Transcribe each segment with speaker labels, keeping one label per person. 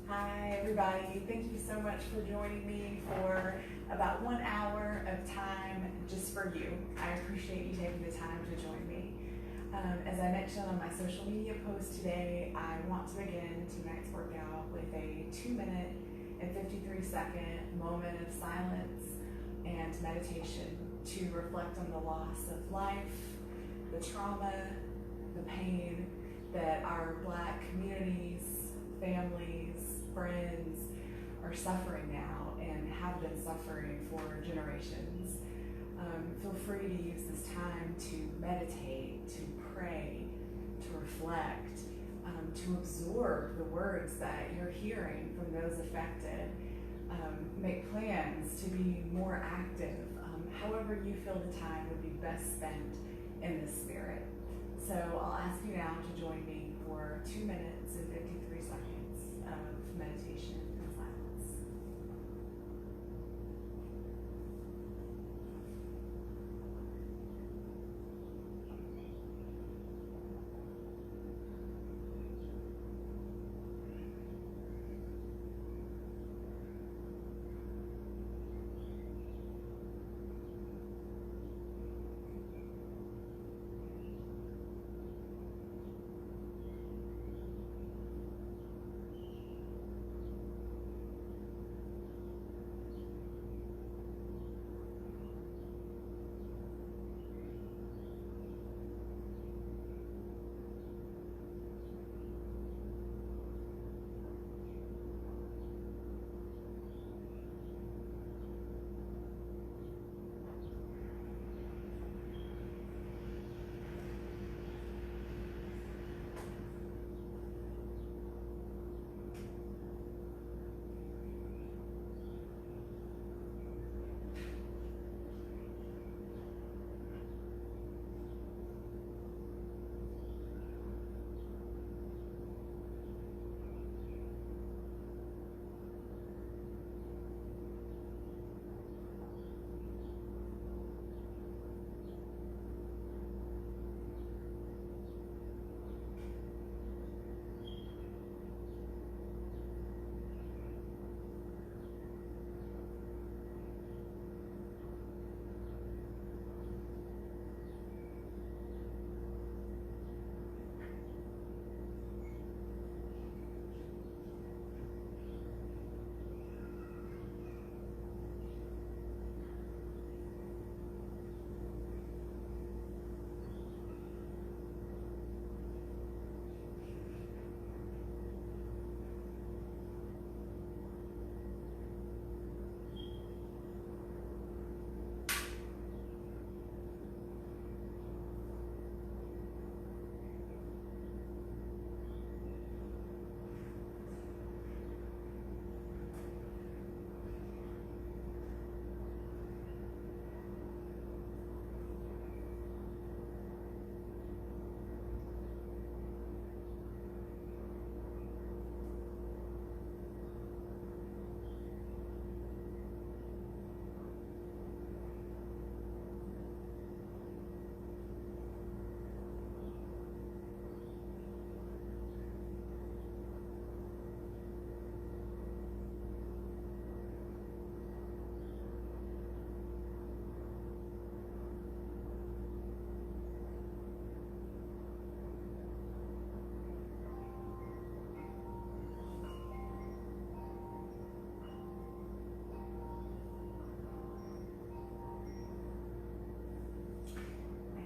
Speaker 1: Hi, everybody. Thank you so much for joining me for about 1 hour of time just for you. I appreciate you taking the time to join me. As I mentioned on my social media post today, I want to begin tonight's workout with a 2-minute and 53-second moment of silence and meditation to reflect on the loss of life, the trauma, the pain that our Black communities, families, friends are suffering now and have been suffering for generations. Feel free to use this time to meditate, to pray, to reflect, to absorb the words that you're hearing from those affected. Make plans to be more active, however you feel the time would be best spent in this spirit. So I'll ask you now to join me for 2 minutes and 53 seconds of meditation and silence.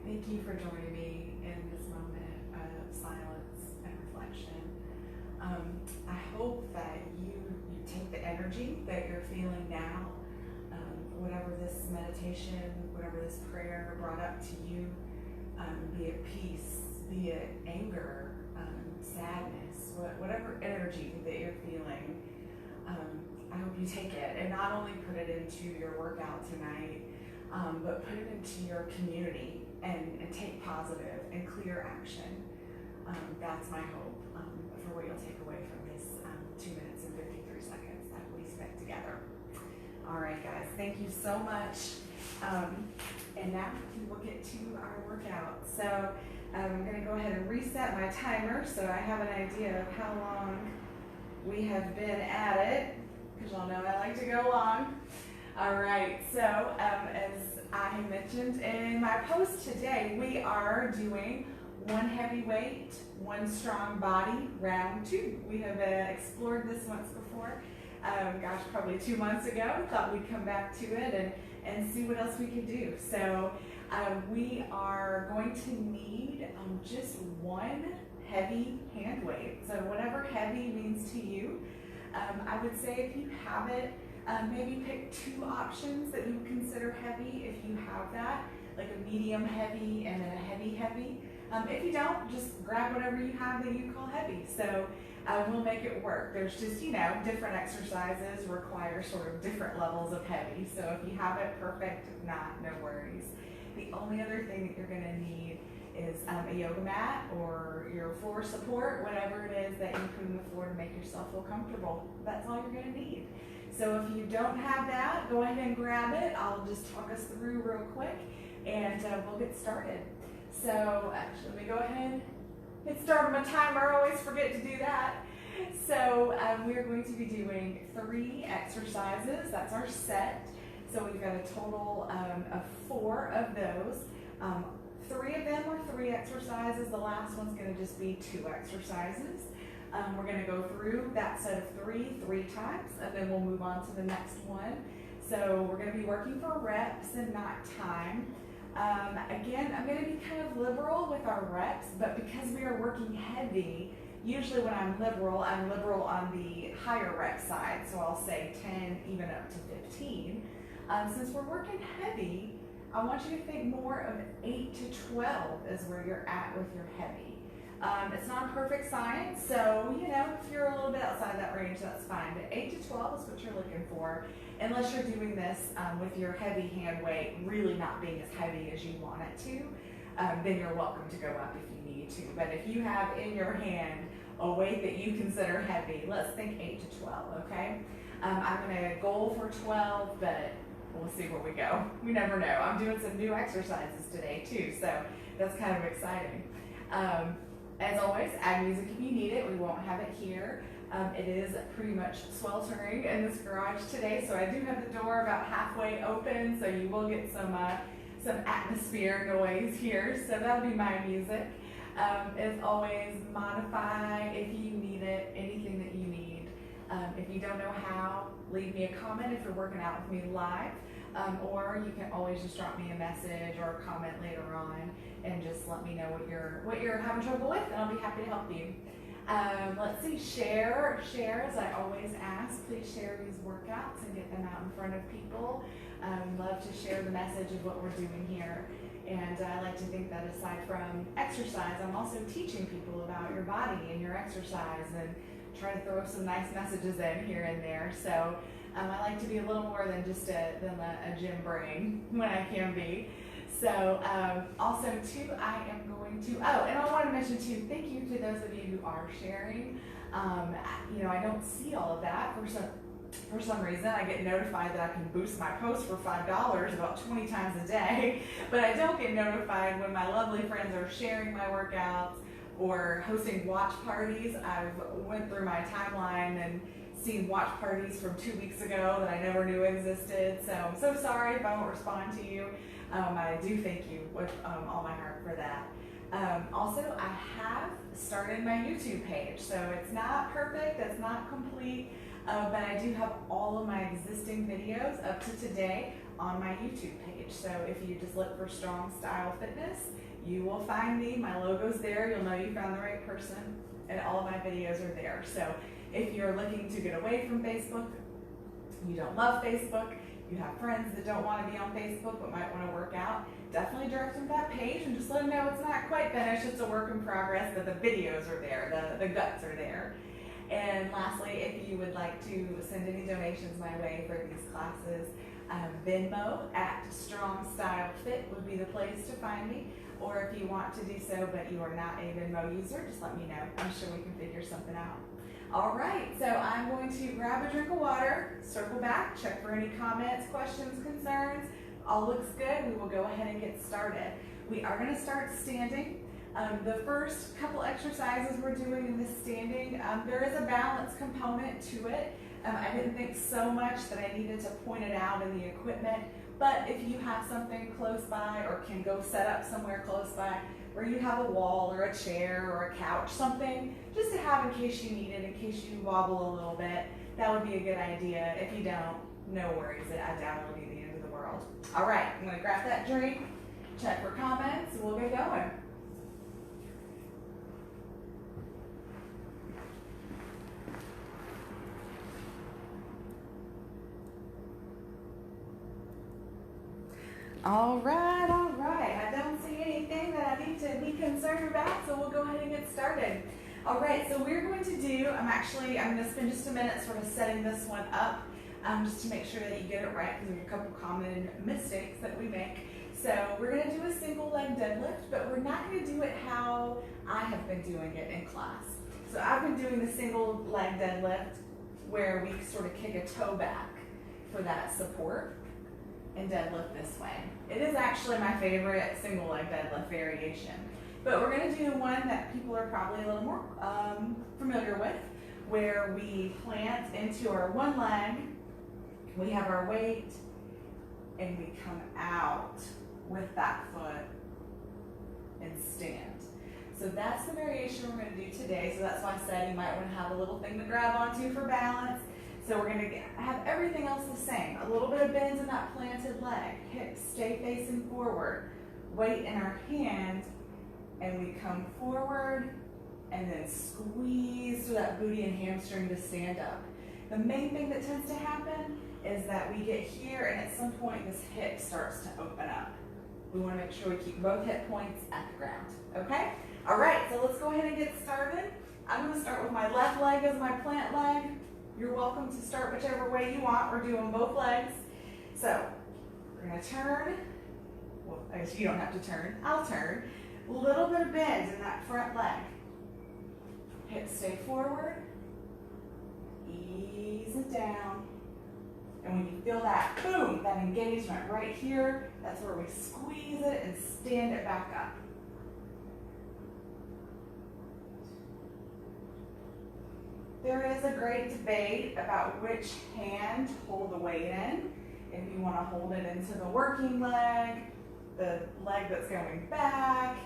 Speaker 1: Thank you for joining me in this moment of silence and reflection. I hope that you take the energy that you're feeling now, whatever this meditation, whatever this prayer brought up to you, be it peace, be it anger, sadness, whatever energy that you're feeling, I hope you take it and not only put it into your workout tonight, but put it into your community and take positive and clear action. That's my hope for what you'll take away from this 2 minutes and 53 seconds that we spent together. All right, guys, thank you so much. And now we'll get to our workout. So I'm going to go ahead and reset my timer so I have an idea of how long We have been at it, because y'all know I like to go long. All right, so as I mentioned in my post today, we are doing one heavy weight, one strong body, round 2. We have explored this once before, gosh, probably 2 months ago. Thought we'd come back to it and see what else we could do. So we are going to need just one heavy hand weight. So whatever heavy means to you. I would say if you have it, maybe pick 2 options that you would consider heavy if you have that, like a medium heavy and then a heavy heavy. If you don't, just grab whatever you have that you call heavy. So we'll make it work. There's just, different exercises require sort of different levels of heavy. So if you have it, perfect. If not, no worries. The only other thing that you're going to need is a yoga mat or your floor support, whatever it is that you put on the floor to make yourself feel comfortable. That's all you're going to need. So if you don't have that, go ahead and grab it. I'll just talk us through real quick and we'll get started. So actually, let me go ahead and hit start on my timer. I always forget to do that. So we're going to be doing 3 exercises. That's our set. So we've got a total of 4 of those. 3 of them are 3 exercises. The last one's going to just be 2 exercises. We're going to go through that set of 3 times, and then we'll move on to the next one. So we're going to be working for reps and not time. Again, I'm going to be kind of liberal with our reps, but because we are working heavy, usually when I'm liberal on the higher rep side. So I'll say 10, even up to 15. Since we're working heavy, I want you to think more of 8 to 12 is where you're at with your heavy. It's not a perfect science, so if you're a little bit outside that range, that's fine. But 8 to 12 is what you're looking for, unless you're doing this with your heavy hand weight really not being as heavy as you want it to. Then you're welcome to go up if you need to. But if you have in your hand a weight that you consider heavy, let's think 8 to 12, okay? I'm going to goal for 12, but we'll see where we go. We never know. I'm doing some new exercises today too, so that's kind of exciting. As always, add music if you need it. We won't have it here. It is pretty much sweltering in this garage today, so I do have the door about halfway open, so you will get some atmosphere noise here, so that'll be my music. As always, modify if you need it, anything that you need. If you don't know how, leave me a comment if you're working out with me live, or you can always just drop me a message or a comment later on and just let me know what you're having trouble with, and I'll be happy to help you. Let's see, share as I always ask. Please share these workouts and get them out in front of people. Love to share the message of what we're doing here. And I like to think that aside from exercise, I'm also teaching people about your body and your exercise and try to throw some nice messages in here and there. So I like to be a little more than just a gym brain when I can be. So also too, I am going to, and I want to mention too, thank you to those of you who are sharing. I don't see all of that for some reason. I get notified that I can boost my post for $5 about 20 times a day, but I don't get notified when my lovely friends are sharing my workouts or hosting watch parties. I've went through my timeline and seen watch parties from 2 weeks ago that I never knew existed. So I'm so sorry if I don't respond to you. I do thank you with all my heart for that. Also, I have started my YouTube page. So it's not perfect, it's not complete, but I do have all of my existing videos up to today on my YouTube page. So if you just look for Strong Style Fitness, you will find me. My logo's there. You'll know you found the right person, and all of my videos are there. So if you're looking to get away from Facebook, you don't love Facebook, you have friends that don't want to be on Facebook but might want to work out, definitely direct them to that page and just let them know it's not quite finished, it's a work in progress, but the videos are there, the guts are there. And lastly, if you would like to send any donations my way for these classes, Venmo at Strong Style Fit would be the place to find me. Or if you want to do so but you are not a Venmo user, just let me know. I'm sure we can figure something out. All right, so I'm going to grab a drink of water, circle back, check for any comments, questions, concerns. All looks good. We will go ahead and get started. We are going to start standing. The first couple exercises we're doing in this standing, there is a balance component to it. I didn't think so much that I needed to point it out in the equipment, but if you have something close by or can go set up somewhere close by where you have a wall or a chair or a couch, something just to have in case you need it, in case you wobble a little bit, that would be a good idea. If you don't, no worries, I doubt it'll be the end of the world. All right, I'm gonna grab that drink, check for comments, and we'll get going. All right, I don't see anything that I need to be concerned about, so we'll go ahead and get started. All right, so we're going to do, I'm going to spend just a minute sort of setting this one up, just to make sure that you get it right, because there's a couple common mistakes that we make. So we're going to do a single leg deadlift, but we're not going to do it how I have been doing it in class. So I've been doing the single leg deadlift where we sort of kick a toe back for that support and deadlift this way. It is actually my favorite single leg deadlift variation. But we're going to do one that people are probably a little more familiar with, where we plant into our one leg, we have our weight, and we come out with that foot and stand. So that's the variation we're going to do today. So that's why I said you might want to have a little thing to grab onto for balance. So we're going to have everything else the same. A little bit of bends in that planted leg. Hips stay facing forward. Weight in our hand, and we come forward and then squeeze through that booty and hamstring to stand up. The main thing that tends to happen is that we get here, and at some point this hip starts to open up. We want to make sure we keep both hip points at the ground. Okay? All right, so let's go ahead and get started. I'm going to start with my left leg as my plant leg. You're welcome to start whichever way you want. We're doing both legs. So we're going to turn. Well, I guess you don't have to turn. I'll turn. A little bit of bend in that front leg. Hips stay forward. Ease it down. And when you feel that, boom, that engagement right here, that's where we squeeze it and stand it back up. There is a great debate about which hand to hold the weight in. If you want to hold it into the working leg, the leg that's going back.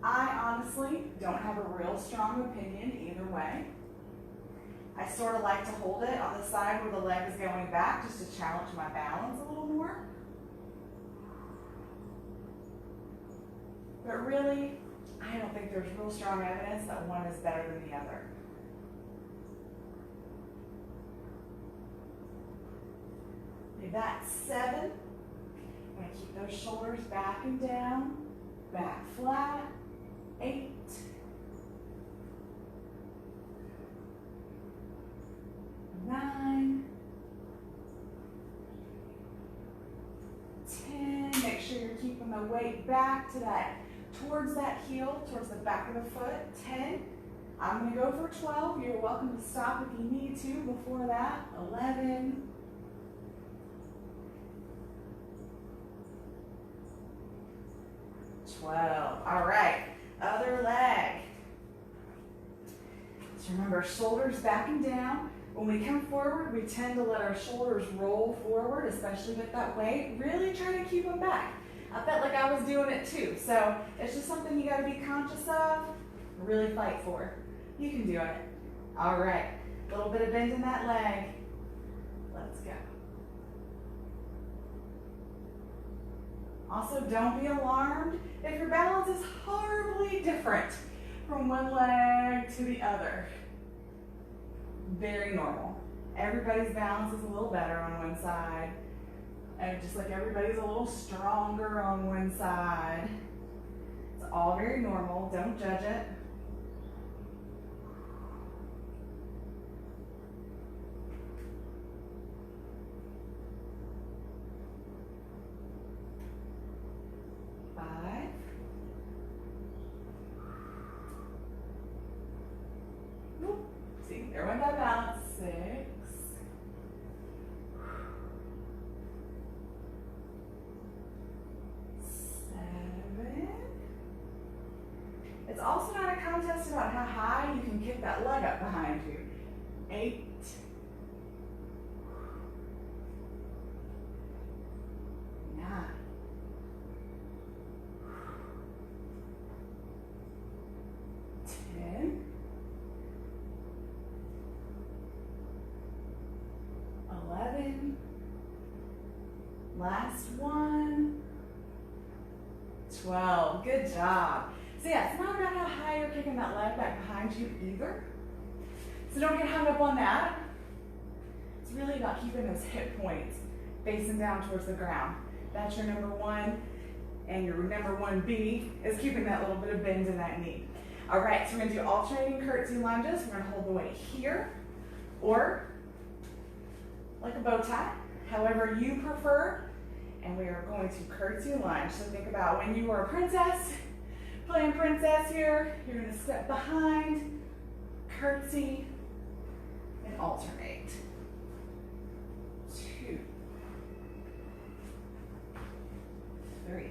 Speaker 1: I honestly don't have a real strong opinion either way. I sort of like to hold it on the side where the leg is going back just to challenge my balance a little more. But really, I don't think there's real strong evidence that one is better than the other. That's 7. I'm going to keep those shoulders back and down, back flat. 8. 9. 10. Make sure you're keeping the weight back to that, towards that heel, towards the back of the foot. 10. I'm going to go for 12. You're welcome to stop if you need to before that. 11. 12. All right, other leg. So remember, shoulders back and down. When we come forward, we tend to let our shoulders roll forward, especially with that weight. Really try to keep them back. I felt like I was doing it too. So it's just something you got to be conscious of, really fight for. You can do it. All right, a little bit of bend in that leg. Let's go. Also, don't be alarmed if your balance is horribly different from one leg to the other. Very normal. Everybody's balance is a little better on one side, and just like everybody's a little stronger on one side. It's all very normal. Don't judge it. There went that balance. 6. 7. 8, 9, 10, 11, last one, 12. Good job. So yeah, it's not about how high you're kicking that leg back behind you either. So don't get hung up on that. It's really about keeping those hip points facing down towards the ground. That's your number one. And your number 1B is keeping that little bit of bend in that knee. All right, so we're gonna do alternating curtsy lunges. We're gonna hold the weight here or like a bow tie, however you prefer. And we are going to curtsy lunge. So think about when you were a princess, playing princess here. You're gonna step behind, curtsy, and alternate. 2, 3,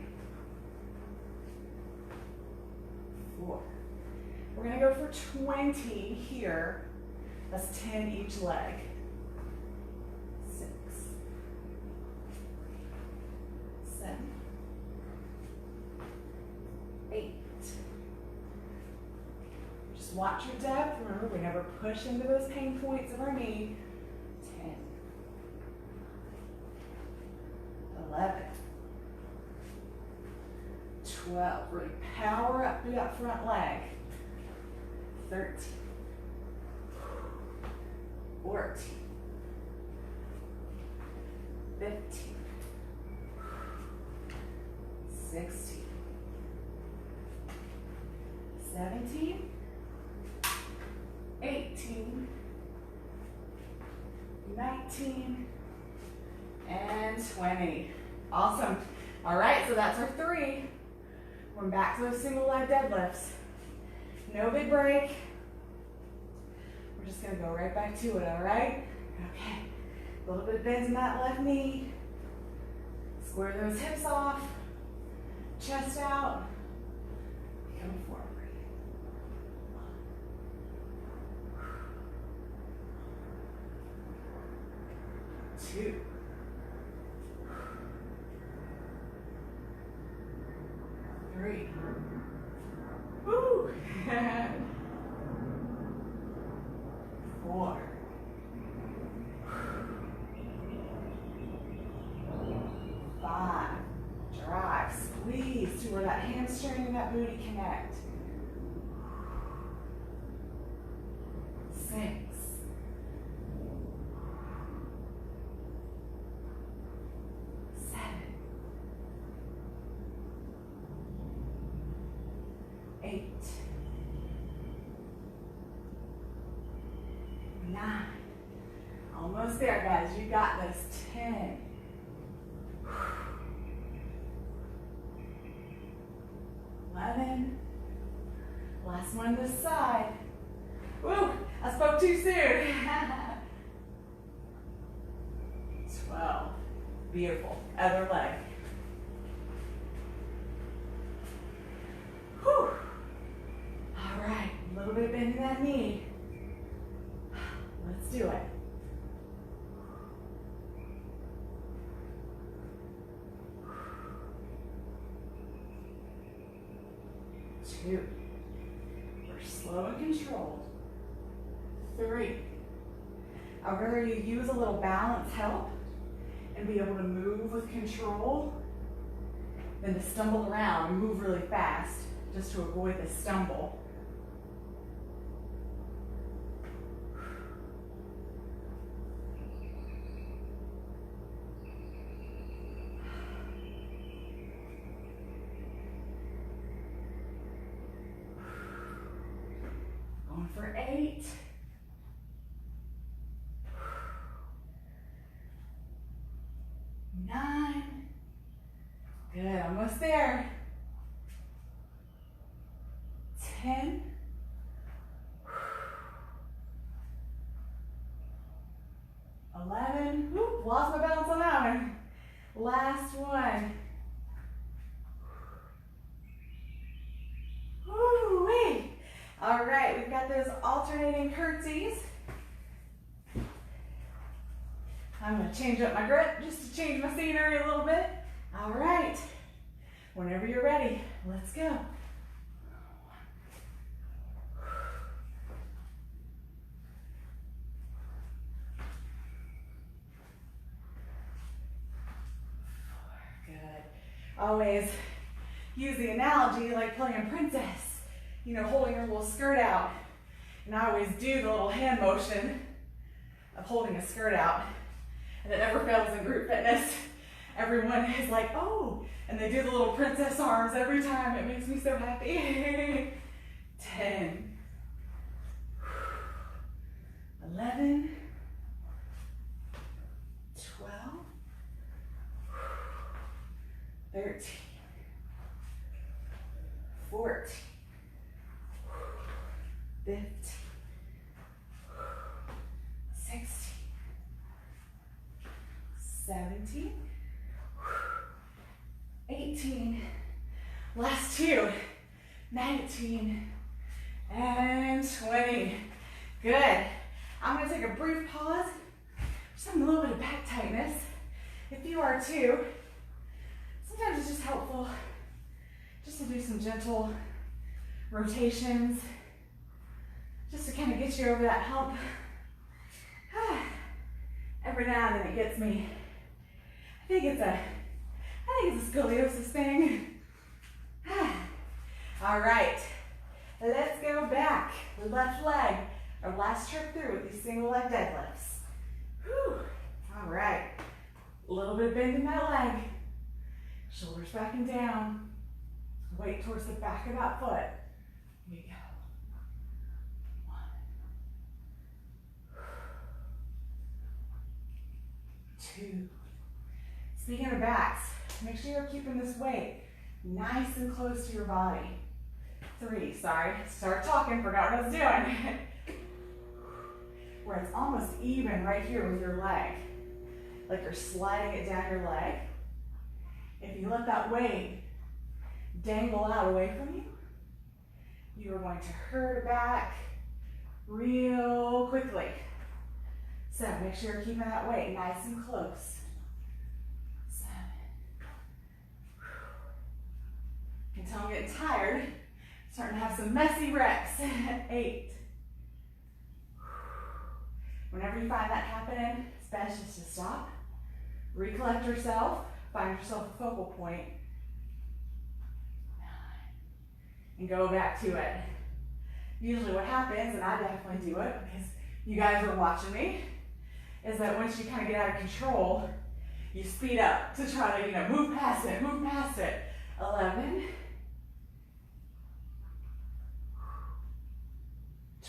Speaker 1: 4. We're gonna go for 20 here. That's 10 each leg. 6, 7, 8. Just watch your depth. Remember, we never push into those pain points of our knee. 10, 11, 12. Really power up through that front leg. 13, 14, 15, 16, 17, 18, 19, and 20. Awesome. All right, so that's our 3. We're back to those single leg deadlifts. No big break. We're just gonna go right back to it, all right? Okay, a little bit of bend in that left knee. Square those hips off, chest out, coming forward. 2, 3. Woo! 4. 5. Drive, squeeze to where that hamstring and that booty connect. 6. 7. 8. 9. Almost there, guys. You got this. 10. 11. Last one this side. Woo! I spoke too soon. 12. Beautiful. Other leg. Whew. All right. A little bit of bend in that knee. Let's do it. 2. We're slow and controlled. 3. I'd rather you use a little balance help and be able to move with control than to stumble around and move really fast just to avoid the stumble. Going for 8. 9. Good, almost there. 10. 11. Whoop, lost my balance on that one. Last one. Woo-wee. All right, we've got those alternating curtsies. I'm gonna change up my grip just to change my scenery a little bit. All right, whenever you're ready, let's go. Good. Always use the analogy like playing princess, you know, holding your little skirt out. And I always do the little hand motion of holding a skirt out. And it never fails in group fitness. Everyone is like, oh, and they do the little princess arms every time. It makes me so happy. 10, 11, 12, 13, 14, 15, 16, 17, 18, last two, 19, and 20. Good. I'm going to take a brief pause. Just having a little bit of back tightness. If you are too, sometimes it's just helpful just to do some gentle rotations, just to kind of get you over that hump. Every now and then it gets me. I think it's a scoliosis thing. All right, let's go back. Left leg, our last trip through with these single leg deadlifts. Whew. All right, a little bit of bend in that leg. Shoulders back and down. Weight towards the back of that foot. Here we go. 1. 2. Speaking of backs, make sure you're keeping this weight nice and close to your body. 3, sorry, start talking, forgot what I was doing. Where it's almost even right here with your leg. Like you're sliding it down your leg. If you let that weight dangle out away from you, you are going to hurt back real quickly. So make sure you're keeping that weight nice and close. 7. Until I'm getting tired, starting to have some messy reps. 8. Whenever you find that happening, it's best just to stop, recollect yourself, find yourself a focal point, and go back to it. Usually what happens, and I definitely do it because you guys are watching me, is that once you kind of get out of control, you speed up to try to, move past it, move past it. 11,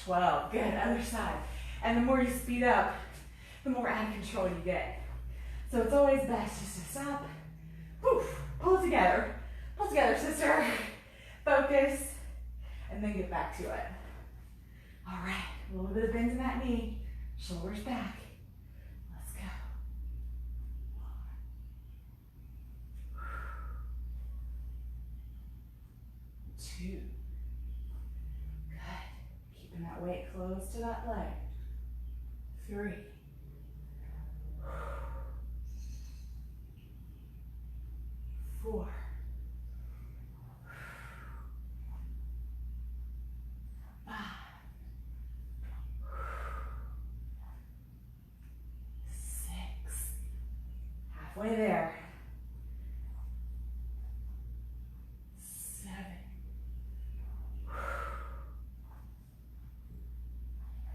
Speaker 1: 12, good, other side. And the more you speed up, the more out of control you get. So it's always best just to stop, poof, pull it together, sister. Focus, and then get back to it. All right, a little bit of bend in that knee, shoulders back. Let's go. 2. Good. Keeping that weight close to that leg. 3. 4. 5. 6. Halfway there. 7.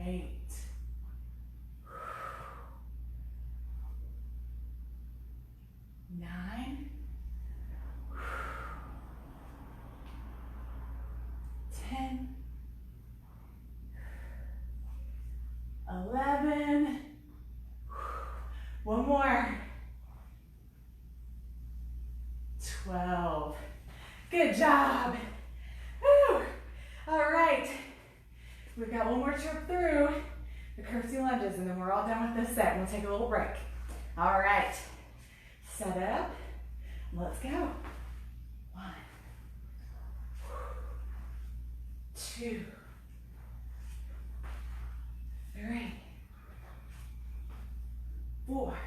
Speaker 1: 8. 9. 10. 11. One more. 12. Good job. Woo. All right. We've got one more trip through the curtsy lunges, and then we're all done with this set. We'll take a little break. All right. Set up. Let's go. 1. 2. 3. 4.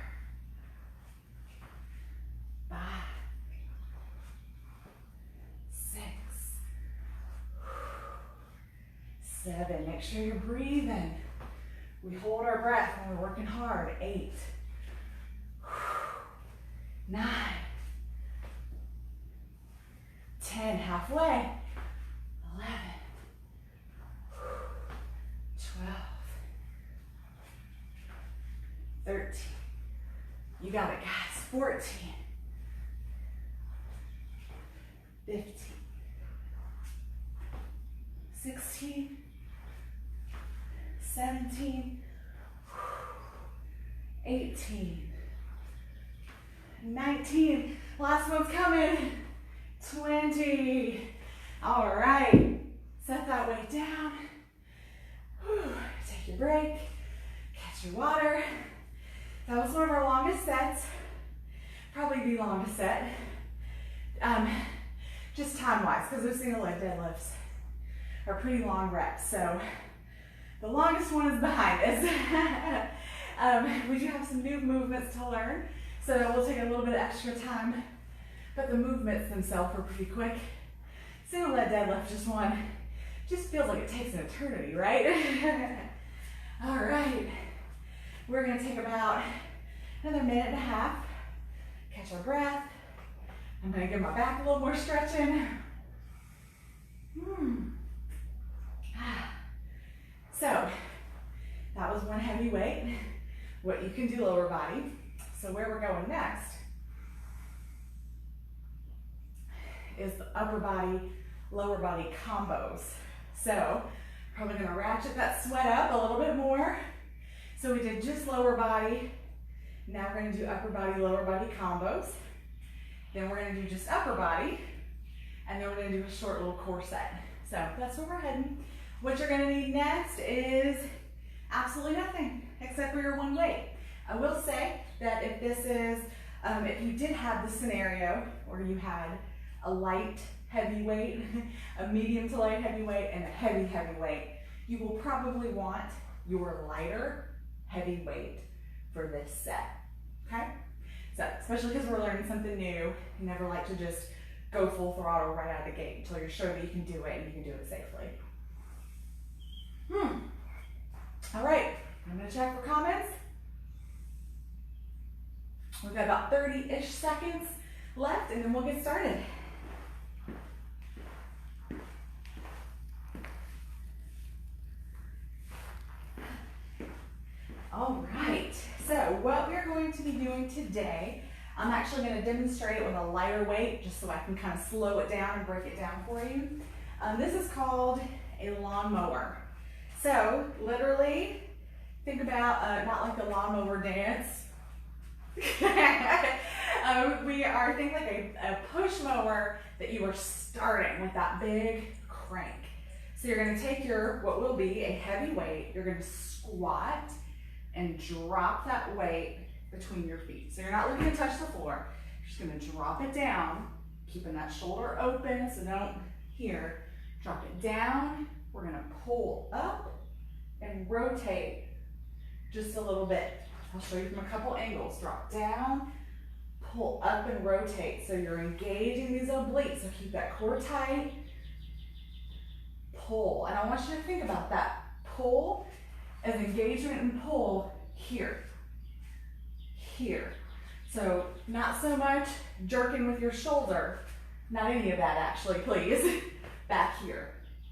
Speaker 1: 7. Make sure you're breathing. We hold our breath when we're working hard. 8. 9. 10. Halfway. 11. 12. 13. You got it, guys. 14. 15. 16. 17. 18. 19. Last one's coming. 20. All right. Set that weight down. Take your break. Catch your water. That was one of our longest sets. Probably the longest set. Just time-wise, because those single leg deadlifts are pretty long reps. So the longest one is behind us. We do have some new movements to learn, so we'll take a little bit of extra time, but the movements themselves are pretty quick. Single leg deadlift, just feels like it takes an eternity, right? All right, we're gonna take about another minute and a half, catch our breath. I'm gonna give my back a little more stretching. So, that was one heavy weight. What you can do lower body. So where we're going next is the upper body, lower body combos. So, probably gonna ratchet that sweat up a little bit more. So we did just lower body. Now we're gonna do upper body, lower body combos. Then we're gonna do just upper body. And then we're gonna do a short little core set. So that's where we're heading. What you're gonna need next is absolutely nothing except for your one weight. I will say that if this is, if you did have the scenario where you had a light heavy weight, a medium to light heavy weight, and a heavy weight, you will probably want your lighter heavy weight for this set, okay? So, especially because we're learning something new, you never like to just go full throttle right out of the gate until you're sure that you can do it and you can do it safely. All right, I'm gonna check for comments. We've got about 30-ish seconds left and then we'll get started. All right, so what we're going to be doing today, I'm actually going to demonstrate it with a lighter weight just so I can kind of slow it down and break it down for you. This is called a lawnmower. So literally, think about not like the lawnmower dance. We are thinking like a push mower that you are starting with that big crank. So you're going to take your, what will be a heavy weight, you're going to squat and drop that weight between your feet. So you're not looking to touch the floor. You're just gonna drop it down, keeping that shoulder open, so don't, here, drop it down. We're gonna pull up and rotate just a little bit. I'll show you from a couple angles. Drop down, pull up and rotate. So you're engaging these obliques, so keep that core tight. Pull, and I want you to think about that pull as engagement and pull here, here. So not so much jerking with your shoulder, not any of that actually, please. Back here,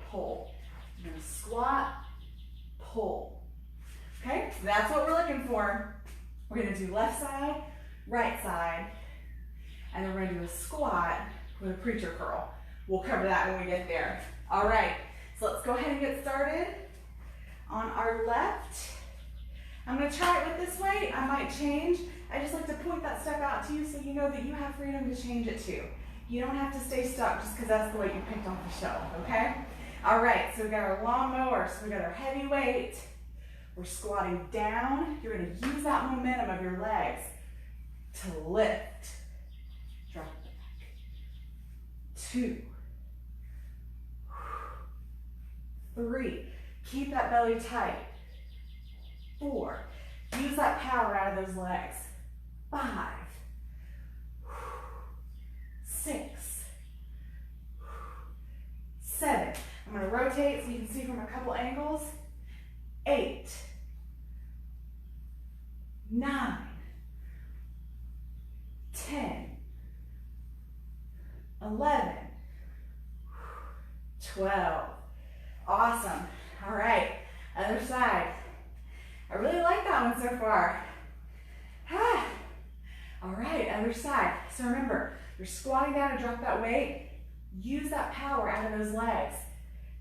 Speaker 1: pull. You're gonna squat, pull. Okay, so that's what we're looking for. We're gonna do left side, right side, and then we're gonna do a squat with a preacher curl. We'll cover that when we get there. All right, so let's go ahead and get started. On our left, I'm gonna try it with this weight. I might change. I just like to point that step out to you so you know that you have freedom to change it too. You don't have to stay stuck just because that's the weight you picked off the shelf, okay? All right, so we got our lawnmower, so we got our heavy weight. We're squatting down. You're gonna use that momentum of your legs to lift. Drop it back. 2, 3. Keep that belly tight. 4. Use that power out of those legs. 5. 6. 7. I'm I'm gonna rotate so you can see from a couple angles. 8, 9, 10, 11, 12. Awesome. All right, other side. I really like that one so far. All right, other side. So remember, you're squatting down to drop that weight. Use that power out of those legs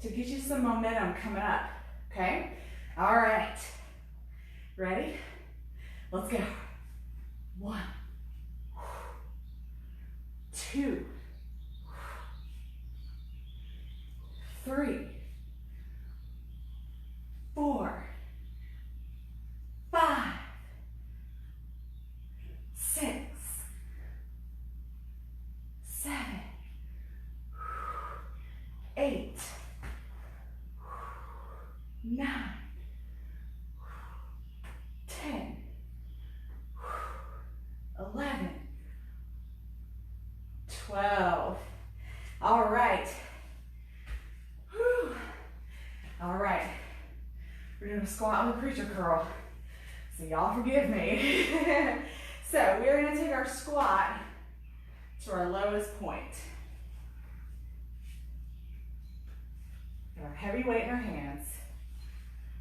Speaker 1: to get you some momentum coming up, okay? All right, ready? Let's go. 1, 2, 3, 4, 5, 6, 7, 8, 9, 10, 11, 12. All right. Whew. All right. We're doing a squat with a preacher curl. So y'all forgive me. So we're going to take our squat to our lowest point. Got our heavy weight in our hands.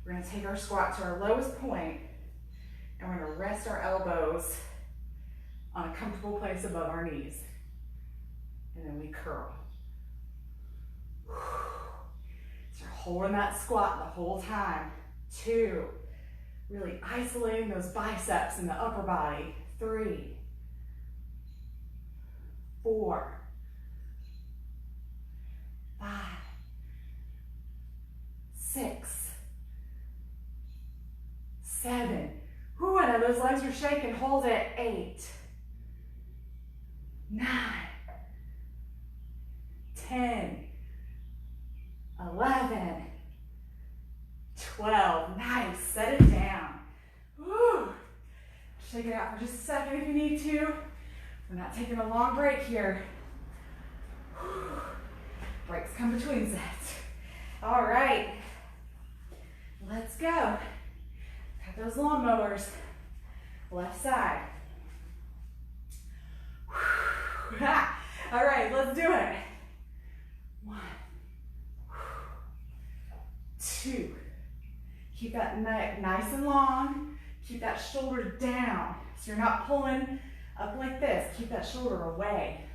Speaker 1: We're going to take our squat to our lowest point, and we're going to rest our elbows on a comfortable place above our knees. And then we curl. So you're holding that squat the whole time. 2, really isolating those biceps in the upper body. 3, 4, 5, 6, 7. Whew, I know those legs are shaking. Hold it. 8, 9, 10, 11, 12. Nice. Set it down. Whew. Shake it out for just a second if you need to. We're not taking a long break here. Whew. Breaks come between sets. All right. Let's go. Got those lawnmowers. Left side. Whew. All right, let's do it. 1, 2. Keep that neck nice and long. Keep that shoulder down. So you're not pulling up like this. Keep that shoulder away.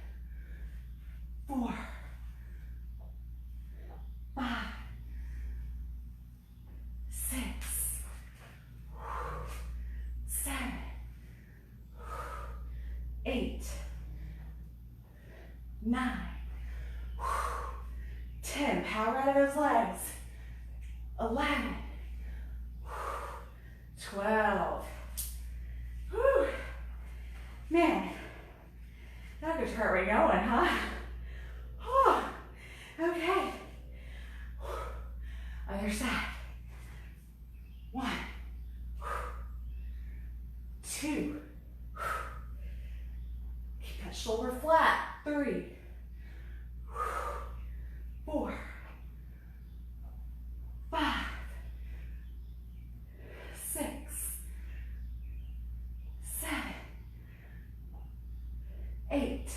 Speaker 1: 4, 5, 6, 7, 8, 9, 10. Power out of those legs. 11, 12. Whew. Man, that gets heart rate going, huh? Oh, okay. Other side. 1, 2. Keep that shoulder flat. 3, 4, 5, 6, 7, 8,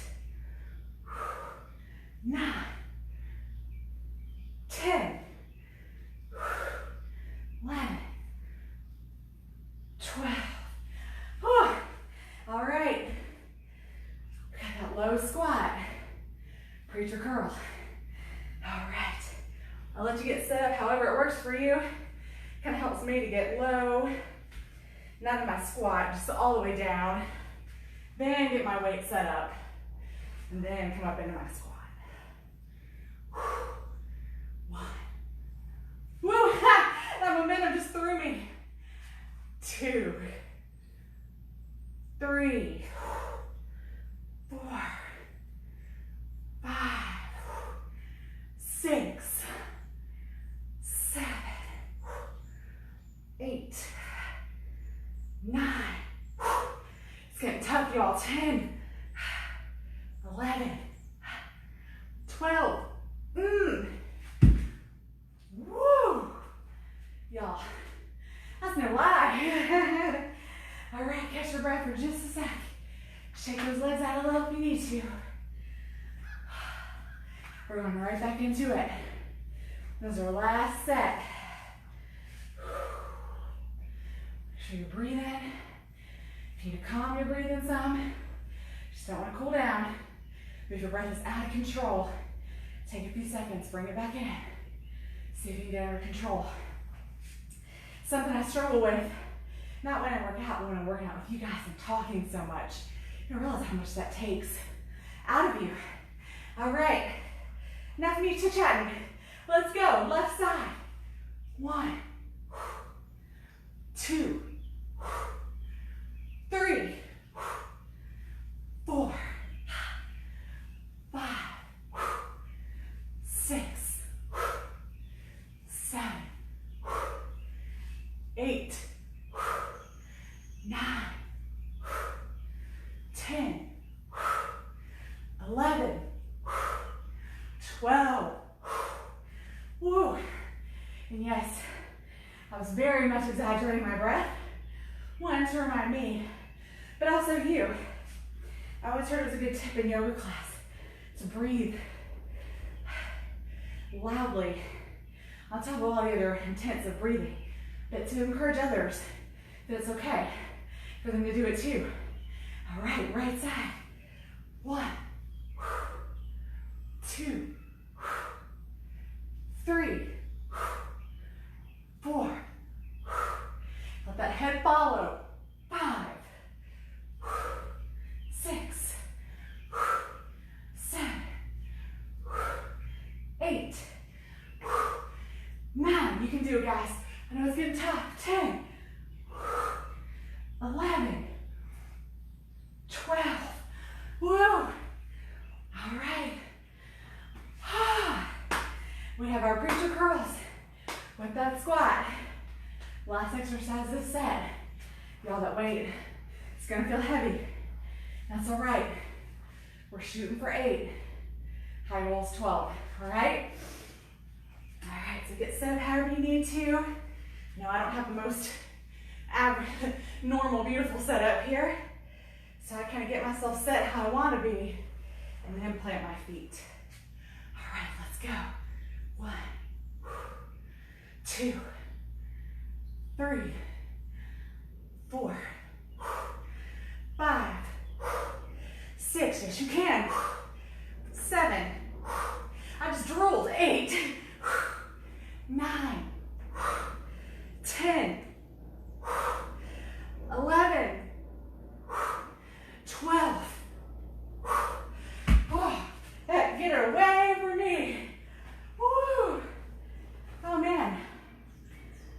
Speaker 1: 9, 10, 11, 12. Oh, all right. Got that low squat. Preacher curl. All right. I'll let you get set up however it works for you. Kind of helps me to get low, not in my squat, just all the way down. Then get my weight set up, and then come up into my squat. 1. Woo! That momentum just threw me. 2, 3, 4, 5, 6, 7, 8, 9. It's getting tough, y'all. 10, 11, 12. That's no lie. All right, catch your breath for just a sec. Shake those legs out a little if you need to. We're going right back into it. This is our last set. Make sure you breathe in. If you need to calm your breathing some, just don't want to cool down. But if your breath is out of control, take a few seconds, bring it back in. See if you can get under control. Something I struggle with, not when I work out, but when I'm working out with you guys and talking so much. You don't realize how much that takes out of you. All right, enough of me chit-chatting. Let's go, left side. 1, 2, 3, 4, 5, 6, 7, 8, 9, 10, 11, 12. Woo. And yes, I was very much exaggerating my breath. One, to remind me, but also you. I always heard it was a good tip in yoga class to breathe loudly on top of all the other intents of breathing, but to encourage others that it's okay for them to do it too. All right, right side. 1, 2, 3, 4. Let that head follow. 5, 6, 7, 8, 9. You can do it, guys. I know it's getting tough. 10, 11, 12. Woo! All right. We have our preacher curls with that squat. Last exercise this set. Y'all, that weight is gonna feel heavy. That's all right. We're shooting for 8. High goal is 12, all right? All right, so get set however you need to. No, I don't have the most average, normal, beautiful setup here. So I kind of get myself set how I want to be and then plant my feet. All right, let's go. 1, 2, 3, 4, 5, 6. Yes, you can. 7. I just drooled. 8, 9, 10, 11, 12. Oh, get her away from me. Woo. Oh man,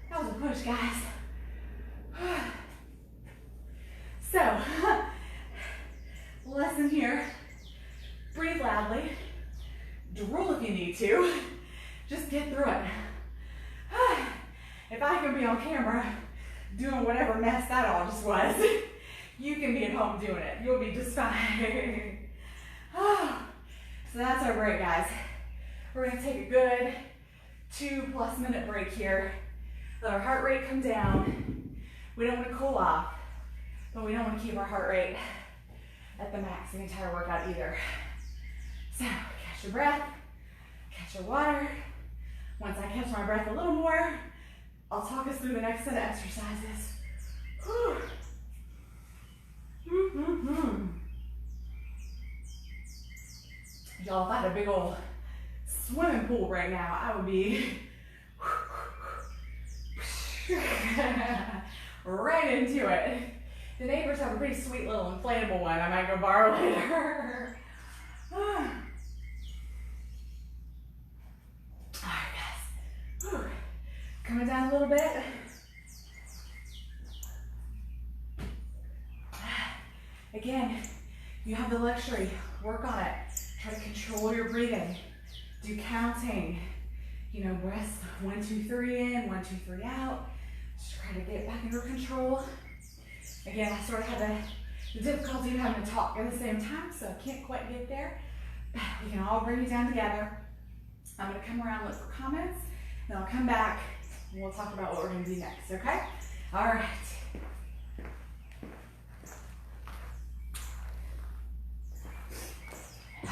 Speaker 1: that was a push, guys. So, lesson here, breathe loudly, drool if you need to, just get through it. If I can be on camera doing whatever mess that all just was, you can be at home doing it. You'll be just fine. So that's our break, guys. We're gonna take a good 2+ minute break here. Let our heart rate come down. We don't wanna cool off, but we don't wanna keep our heart rate at the max the entire workout either. So catch your breath, catch your water. Once I catch my breath a little more, I'll talk us through the next set of exercises. Whew. Y'all, if I had a big old swimming pool right now, I would be right into it. The neighbors have a pretty sweet little inflatable one. I might go borrow later. All right, guys. Whew. Coming down a little bit. Again, you have the luxury. Work on it. Try to control your breathing. Do counting. You know, breaths 1, 2, 3 in, 1, 2, 3 out. Just try to get back under control. Again, I sort of have the difficulty of having to talk at the same time, so I can't quite get there. But we can all bring it down together. I'm going to come around, look for comments, then I'll come back and we'll talk about what we're going to do next, okay? All right.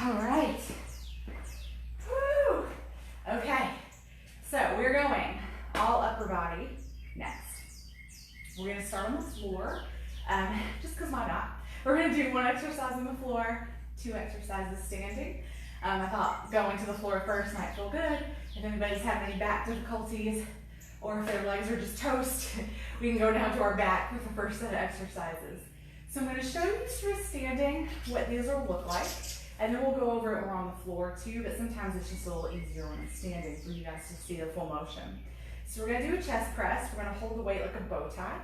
Speaker 1: All right. Woo. Okay. So we're going all upper body next. We're going to start on the floor, just because why not? We're going to do one exercise on the floor, 2 exercises standing. I thought going to the floor first might feel good. If anybody's having any back difficulties, or if their legs are just toast, we can go down to our back with the first set of exercises. So I'm going to show you through standing what these will look like, and then we'll go over it more on the floor too, but sometimes it's just a little easier when it's standing for you guys to see the full motion. So we're going to do a chest press. We're going to hold the weight like a bow tie.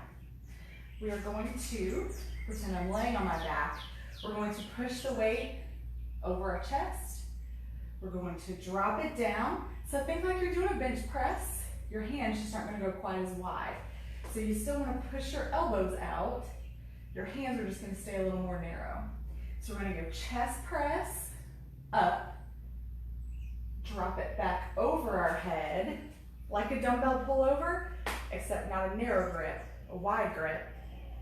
Speaker 1: We are going to pretend I'm laying on my back. We're going to push the weight over our chest. We're going to drop it down. So think like you're doing a bench press. Your hands just aren't going to go quite as wide. So you still want to push your elbows out. Your hands are just going to stay a little more narrow. So we're going to go chest press, up, drop it back over our head, like a dumbbell pullover, except not a narrow grip, a wide grip,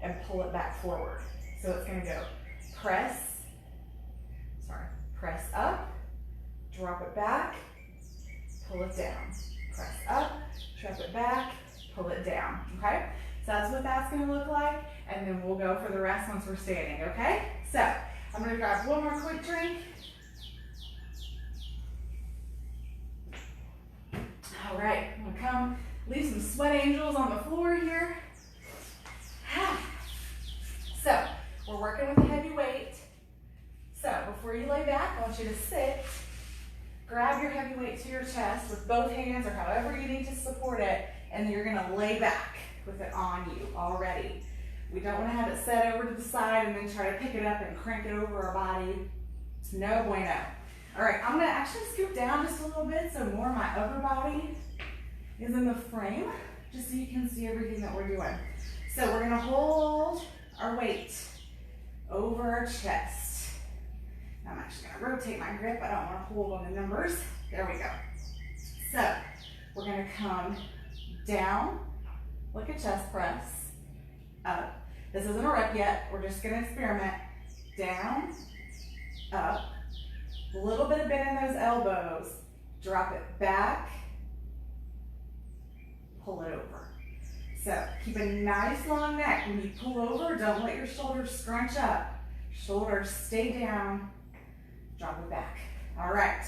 Speaker 1: and pull it back forward. So it's going to go press up, drop it back, pull it down. Press up, drop it back, pull it down, okay? So that's what that's gonna look like, and then we'll go for the rest once we're standing, okay? So, I'm gonna grab one more quick drink. All right, I'm gonna come leave some sweat angels on the floor here. So, we're working with a heavy weight. So, before you lay back, I want you to sit. Grab your heavy weight to your chest with both hands or however you need to support it, and then you're gonna lay back with it on you already. We don't wanna have it set over to the side and then try to pick it up and crank it over our body. It's no bueno. All right, I'm gonna actually scoop down just a little bit so more of my upper body is in the frame, just so you can see everything that we're doing. So we're gonna hold our weight over our chest. I'm actually going to rotate my grip. I don't want to hold on the numbers. There we go. So we're going to come down like a chest press, up. This isn't a rep yet. We're just going to experiment. Down, up, a little bit of bend in those elbows. Drop it back, pull it over. So keep a nice long neck. When you pull over, don't let your shoulders scrunch up. Shoulders stay down. Drop it back. All right,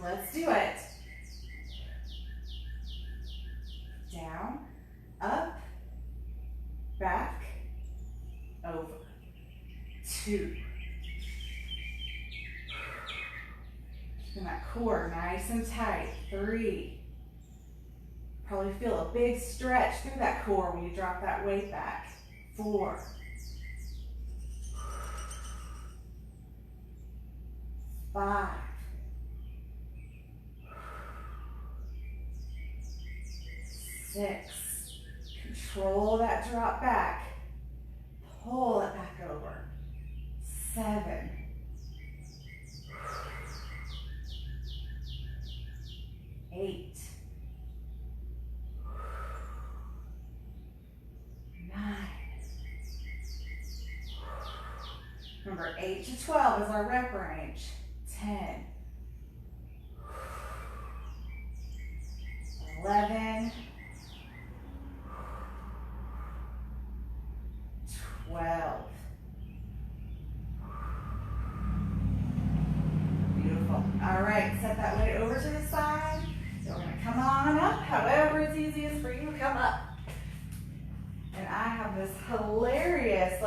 Speaker 1: let's do it. Down, up, back, over. 2. Keeping that core nice and tight. 3. Probably feel a big stretch through that core when you drop that weight back. 4. 5. 6. Control that drop back. Pull it back over. 7. 8. 9. Remember, 8 to 12 is our rep range. 10. 11. 12. Beautiful. All right, set that weight over to the side. So we're going to come on up, however it's easiest for you to come up. And I have this hilarious,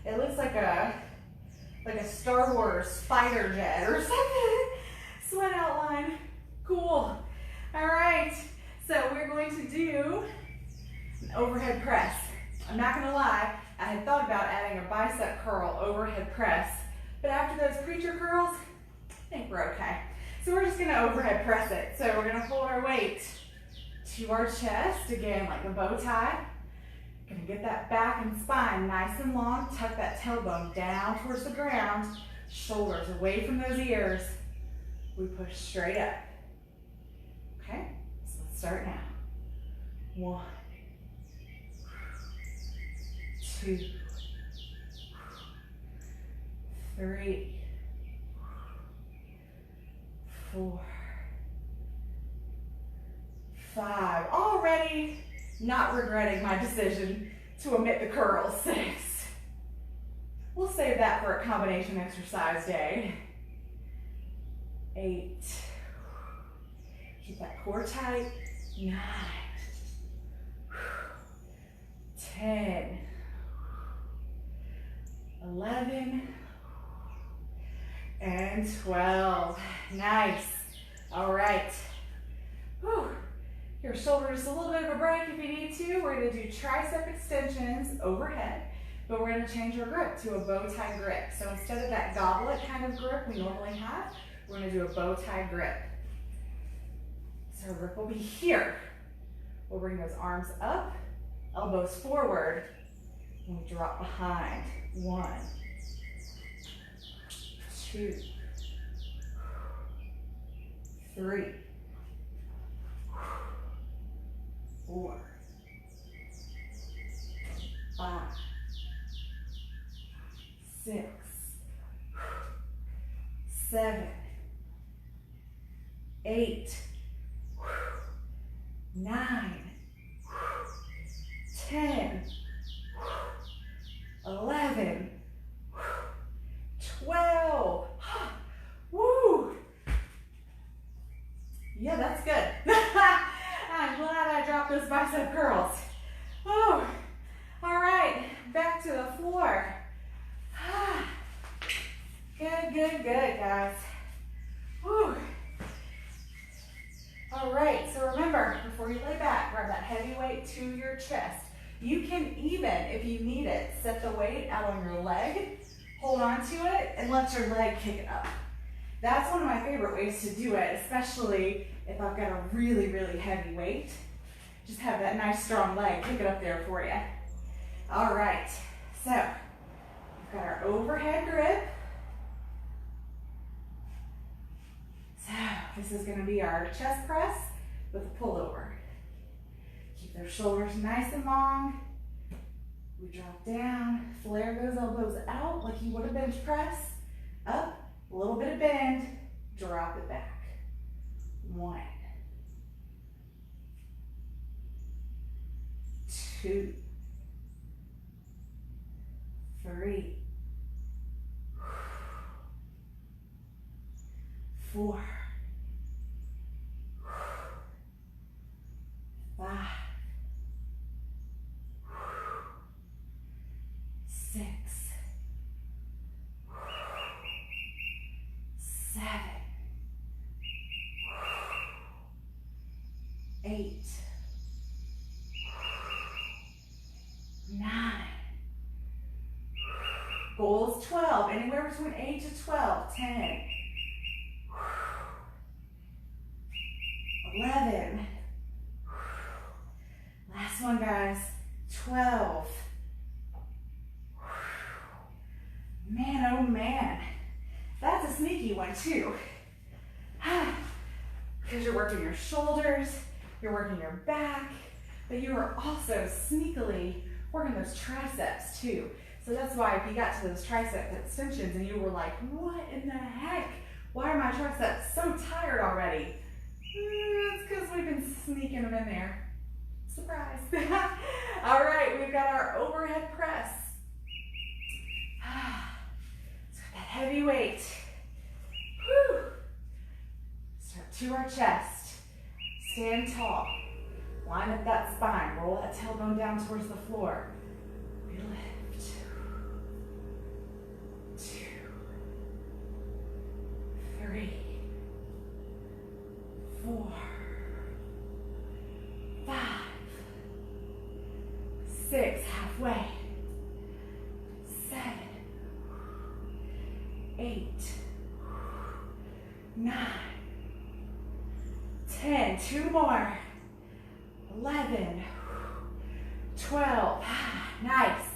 Speaker 1: it looks like a Star Wars fighter jet or something. Sweat outline. Cool. All right, so we're going to do an overhead press. I'm not going to lie, I had thought about adding a bicep curl overhead press, but after those preacher curls, I think we're okay. So we're just going to overhead press it. So we're going to hold our weight to our chest, again, like a bow tie. Going to get that back and spine nice and long. Tuck that tailbone down towards the ground. Shoulders away from those ears. We push straight up. Okay, so let's start now. 1, 2, 3, 4, 5. Already not regretting my decision to omit the curls. 6. We'll save that for a combination exercise day. 8. Keep that core tight. 9. 10. 11. And 12. Nice. All right. Whew. Your shoulders a little bit of a break if you need to. We're going to do tricep extensions overhead, but we're going to change our grip to a bow tie grip. So instead of that goblet kind of grip we normally have, we're going to do a bow tie grip. So our grip will be here. We'll bring those arms up, elbows forward, and we drop behind. 1, 2, 3, 4, 5, 6, 7, 8, 9, 10, 11, 12. Woo! Yeah, that's good. I'm glad I dropped those bicep curls. Oh, all right, back to the floor. Good, good, good, guys. Whew. All right, so remember, before you lay back, grab that heavy weight to your chest. You can even, if you need it, set the weight out on your leg, hold on to it, and let your leg kick it up. That's one of my favorite ways to do it, especially if I've got a really, really heavy weight. Just have that nice strong leg, kick it up there for you. All right, so we've got our overhead grip. So this is gonna be our chest press with a pullover. Keep those shoulders nice and long. We drop down, flare those elbows out like you would a bench press. Up, a little bit of bend, drop it back. 1, 2, 3, 4, 5, 6, 7, 8, 9. Goal is 12, anywhere between 8 to 12, 10, 11. Last one, guys, 12. Man, oh man, that's a sneaky one too. Because you're working your shoulders, you're working your back, but you are also sneakily working those triceps too. So that's why if you got to those tricep extensions and you were like, what in the heck? Why are my triceps so tired already? It's because we've been sneaking them in there. Surprise. All right, we've got our overhead press. So that heavy weight. Whew. Start to our chest. Stand tall. Line up that spine. Roll that tailbone down towards the floor. We lift. 2, 3, 4, 5, 6, halfway. 7, 8, 9, 10. 2 more. 11, 12. Nice.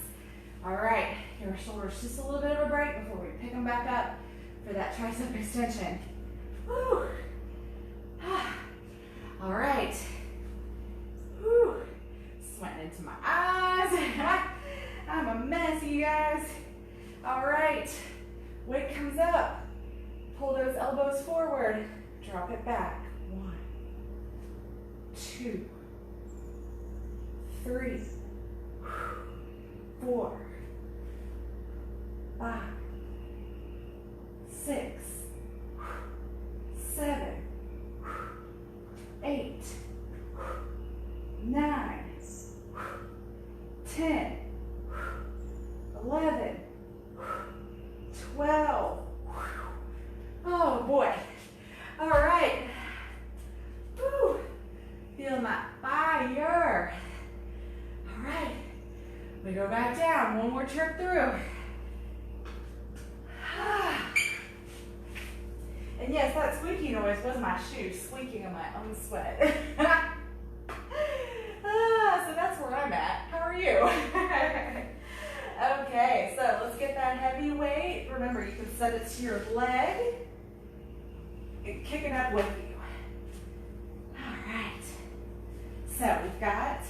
Speaker 1: All right, give our shoulders just a little bit of a break before we pick them back up for that tricep extension. Woo. All right. Whew. Sweating into my eyes. I'm a mess, you guys. All right, weight comes up. Pull those elbows forward. Drop it back. 1, 2, 3, 4, 5, 6, 7, 8, 9, 10, 11, 12. Oh boy. All right. Woo. Feel my fire. All right. We go back down. One more trip through. And yes, that squeaky noise was my shoes squeaking in my own sweat. So that's where I'm at. How are you? Okay, so let's get that heavy weight. Remember, you can set it to your leg and kick it up with you. All right. So we've got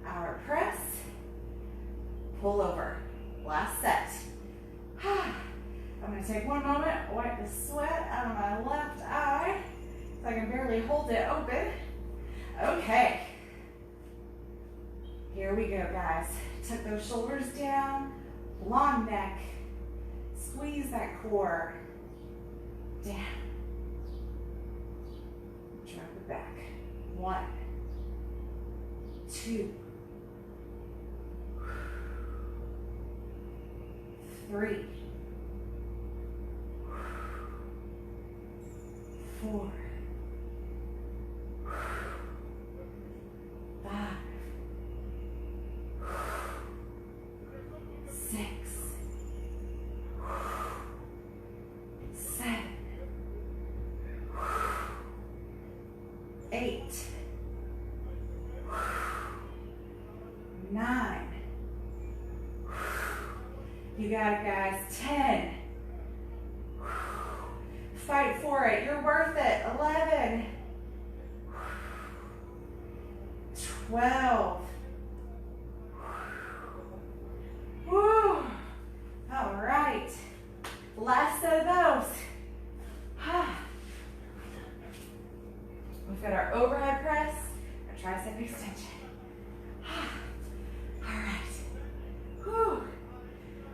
Speaker 1: our press, pull over. Last set. I'm going to take one moment, wipe the sweat out of my left eye so I can barely hold it open. Okay. Here we go, guys. Tuck those shoulders down, long neck, squeeze that core down. Drop it back. 1, 2, 3, 4, 5, 6, 7, 8, 9. You got it, guys. 10. Fight for it. You're worth it. 11. 12. Woo. All right. Last set of those. We've got our overhead press, our tricep extension. All right. Whew.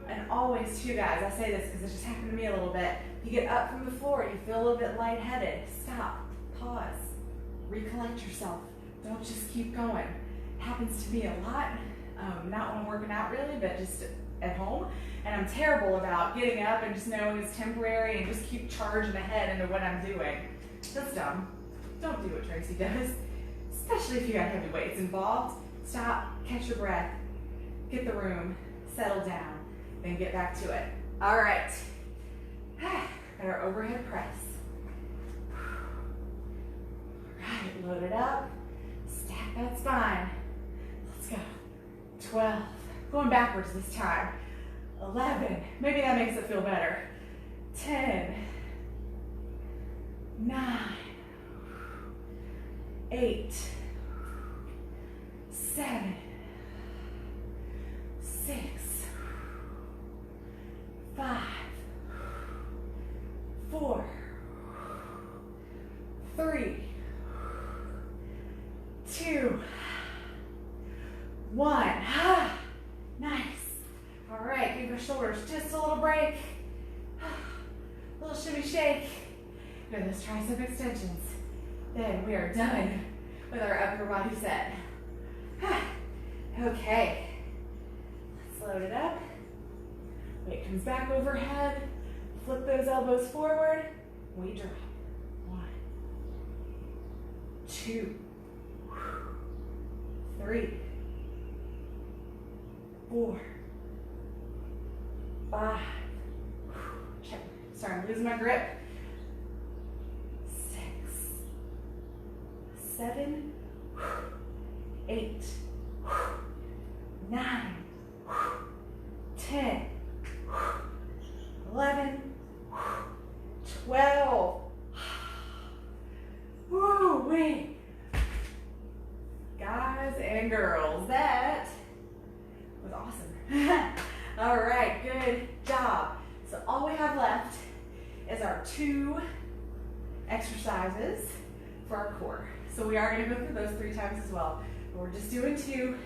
Speaker 1: And always, too, guys, I say this because it just happened to me a little bit. You get up from the floor, you feel a little bit lightheaded. Stop, pause, recollect yourself. Don't just keep going. It happens to me a lot, not when I'm working out really, but just at home. And I'm terrible about getting up and just knowing it's temporary and just keep charging ahead into what I'm doing. That's dumb. Don't do what Tracy does, especially if you got heavy weights involved. Stop, catch your breath, get the room, settle down, then get back to it. All right. Got our overhead press. All right, load it up. Stack that spine. Let's go. 12. Going backwards this time. 11. Maybe that makes it feel better. 10. 9. 8. 7. 6. 5. 4. 3. 2. 1. Nice. All right, give your shoulders just a little break. A little shimmy shake. Good, those tricep extensions. Then we are done with our upper body set. Okay, let's load it up. Weight comes back overhead. Flip those elbows forward. We drop. 1, 2, 3, 4, 5. Check. Sorry, I'm losing my grip. 6, 7, 8, 9, 10, 11, 12. Woo, wait. Guys and girls, that was awesome. All right, good job. So all we have left is our 2 exercises for our core. So we are going to go through those 3 times as well. But we're just doing 2.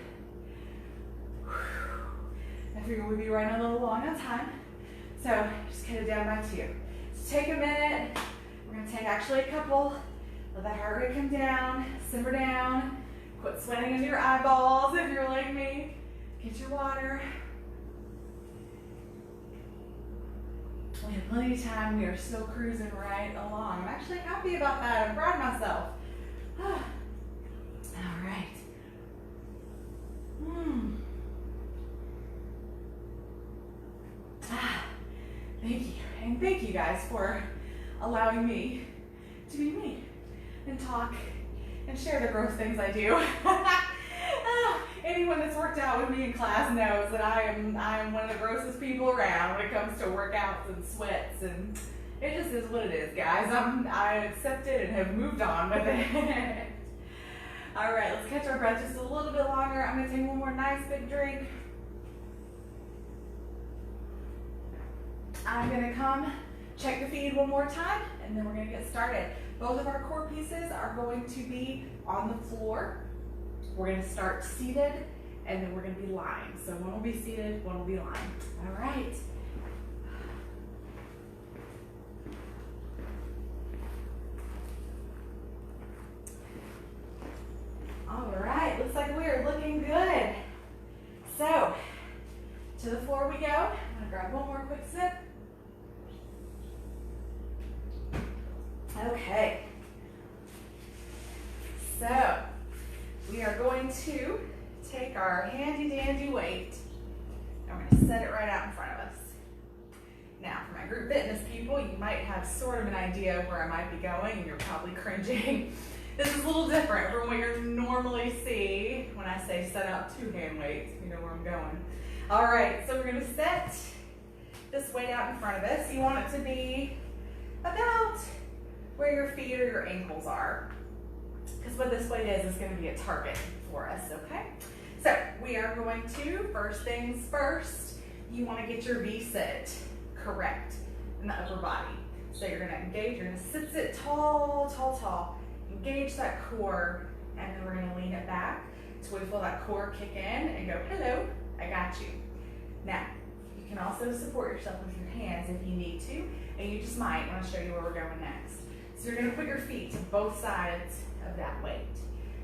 Speaker 1: I figure we'll be running a little long on time. So just cut it down by 2. So take a minute. We're going to take actually a couple. Let that heart rate come down, simmer down. Quit sweating into your eyeballs if you're like me. Get your water. We have plenty of time. We are still cruising right along. I'm actually happy about that. I'm proud of myself. All right. Thank you. And thank you guys for allowing me to be me and talk and share the gross things I do. Anyone that's worked out with me in class knows that I am one of the grossest people around when it comes to workouts and sweats, and it just is what it is, guys. I accept it and have moved on with it. All right, let's catch our breath just a little bit longer. I'm gonna take one more nice big drink. I'm gonna come check the feed one more time, and then we're gonna get started. Both of our core pieces are going to be on the floor. We're gonna start seated, and then we're gonna be lying. So one will be seated, one will be lying. All right. All right, looks like we're looking good. So, to the floor we go. I'm gonna grab one more quick sip. Okay. So, we are going to take our handy dandy weight and we're going to set it right out in front of us. Now, for my group fitness people, you might have sort of an idea of where I might be going, and you're probably cringing. This is a little different from what you normally see when I say set out 2 hand weights, if you know where I'm going. All right, so we're going to set this weight out in front of us. You want it to be about where your feet or your ankles are, because what this weight is going to be a target for us, okay? So we are going to, first things first, you want to get your V-sit correct in the upper body. So you're going to engage, you're going to sit tall, tall, tall. Engage that core, and then we're going to lean it back so we feel that core kick in and go, hello, I got you. Now, you can also support yourself with your hands if you need to, and you just might. I want to show you where we're going next. So you're going to put your feet to both sides of that weight.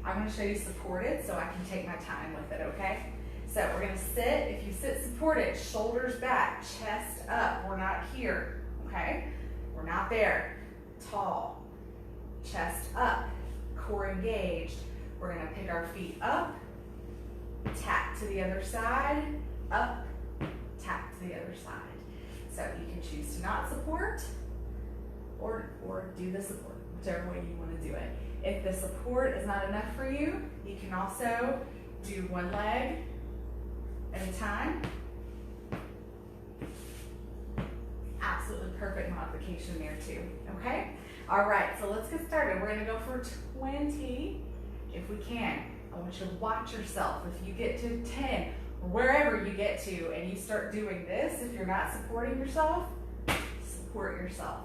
Speaker 1: I'm going to show you supported so I can take my time with it, okay? So we're going to sit. If you sit supported, shoulders back, chest up. We're not here, okay? We're not there. Tall, chest up, core engaged. We're going to pick our feet up, tap to the other side, up, tap to the other side. So you can choose to not support or do the support, whichever way you want to do it. If the support is not enough for you, you can also do one leg at a time. Absolutely perfect modification there too, okay? All right, so let's get started. We're gonna go for 20 if we can. I want you to watch yourself. If you get to 10, or wherever you get to, and you start doing this, if you're not supporting yourself, support yourself,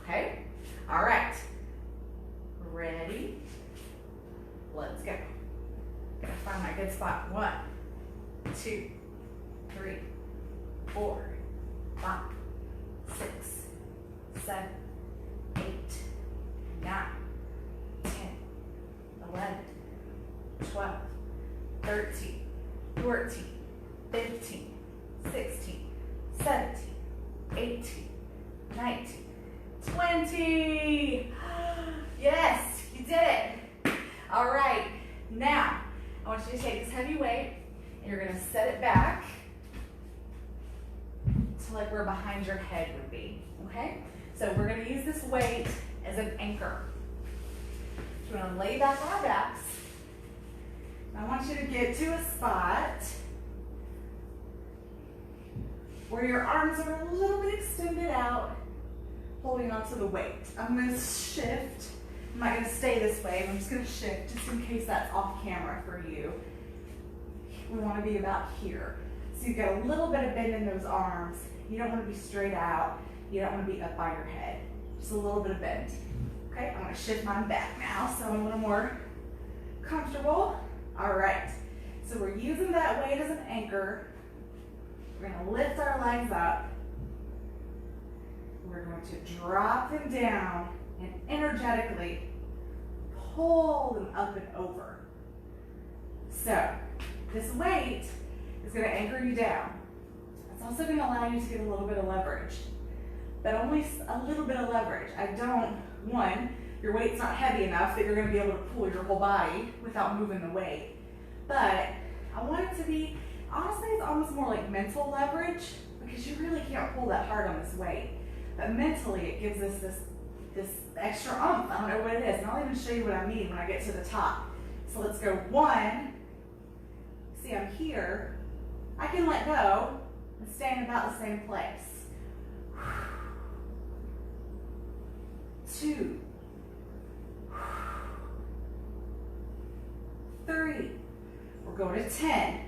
Speaker 1: okay? All right, ready? Let's go. Gotta find my good spot. 1, 2, 3, 4, 5, 6, 7, 8, 9, 10, 11, 12, 13, 14, 15, 16, 17, 18, 19, 20. Yes, you did it. All right, now I want you to take this heavy weight and you're gonna set it back to like where behind your head would be, okay? So we're gonna use this weight as an anchor. So we're gonna lay back on our backs. I want you to get to a spot where your arms are a little bit extended out, holding onto the weight. I'm gonna shift. I'm not gonna stay this way. I'm just gonna shift just in case that's off camera for you. We wanna be about here. So So you've got a little bit of bend in those arms. You don't want to be straight out. You don't want to be up by your head. Just a little bit of bend. Okay, I'm going to shift mine back now so I'm a little more comfortable. All right, so we're using that weight as an anchor. We're going to lift our legs up. We're going to drop them down and energetically pull them up and over. So this weight is going to anchor you down. It's also going to allow you to get a little bit of leverage, but only a little bit of leverage. I don't want your weight's not heavy enough that you're going to be able to pull your whole body without moving the weight. But I want it to be, honestly, it's almost more like mental leverage because you really can't pull that hard on this weight. But mentally, it gives us this extra oomph. I don't know what it is. And I'll even show you what I mean when I get to the top. So let's go 1. See, I'm here. I can let go and stay in about the same place. 2. 3. We're going to 10.